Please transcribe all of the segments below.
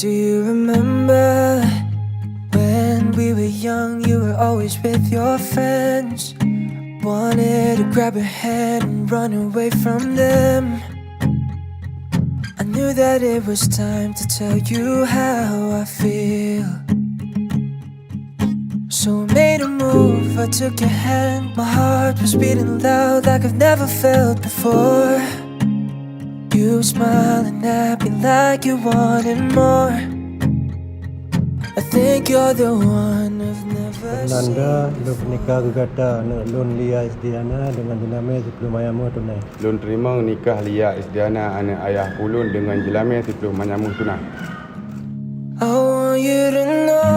Do you remember when we were young, you were always with your friends? Wanted to grab your hand and run away from them. I knew that it was time to tell you how I feel. So I made a move, I took your hand. My heart was beating loud like I've never felt before. You were smiling at me like you wanted more. I think you're the one I've never seen. Nanda lu nikah gugata Lun Lia Isdiana dengan jenama sebelum ayamu tunai. Lun terima nikah Lia Isdiana anak ayah pulun dengan jelama sebelum ayamu tunai. I want you to know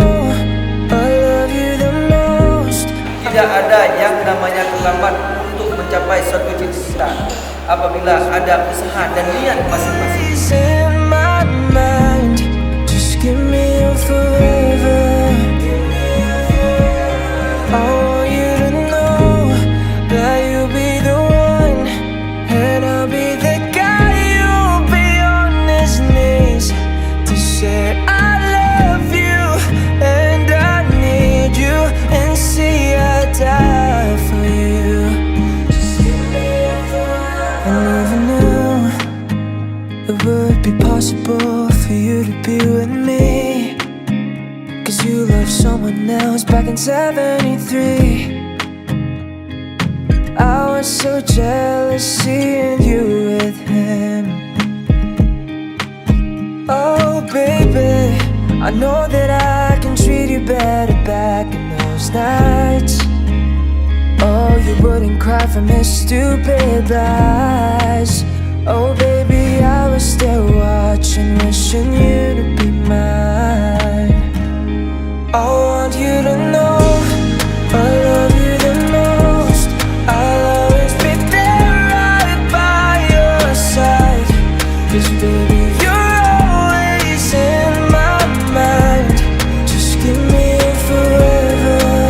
I love you the most. Tidak ada yang namanya terlambat untuk mencapai suatu cita-cita apabila ada usaha dan niat masing-masing. It's in my mind. Just give me your forever. I want you to know that you'll be the one, and I'll be the guy who'll be on his knees to say I love you and I need you, and see I die for you. I never knew it would be possible for you to be with me, 'cause you loved someone else back in '73. I was so jealous seeing you with him. Oh baby, I know that I can treat you better back in those nights. Oh, you wouldn't cry from his stupid lies. Oh baby, I was still watching, wishing you to be mine. I want you to know I love you the most. I'll always be there right by your side, 'cause baby you're always in my mind. Just give me forever.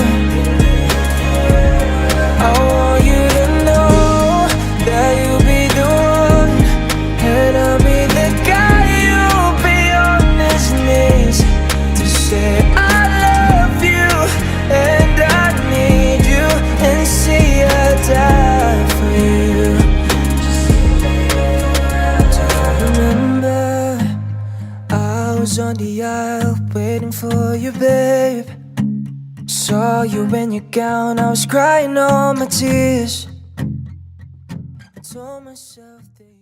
I want you to know that you'll be the one, and I'll be the guy who'll be on his knees to say I love you and I need you, and see I die for you. Do you remember I was on the aisle waiting for you, babe? Saw you in your gown, I was crying all my tears. I told myself that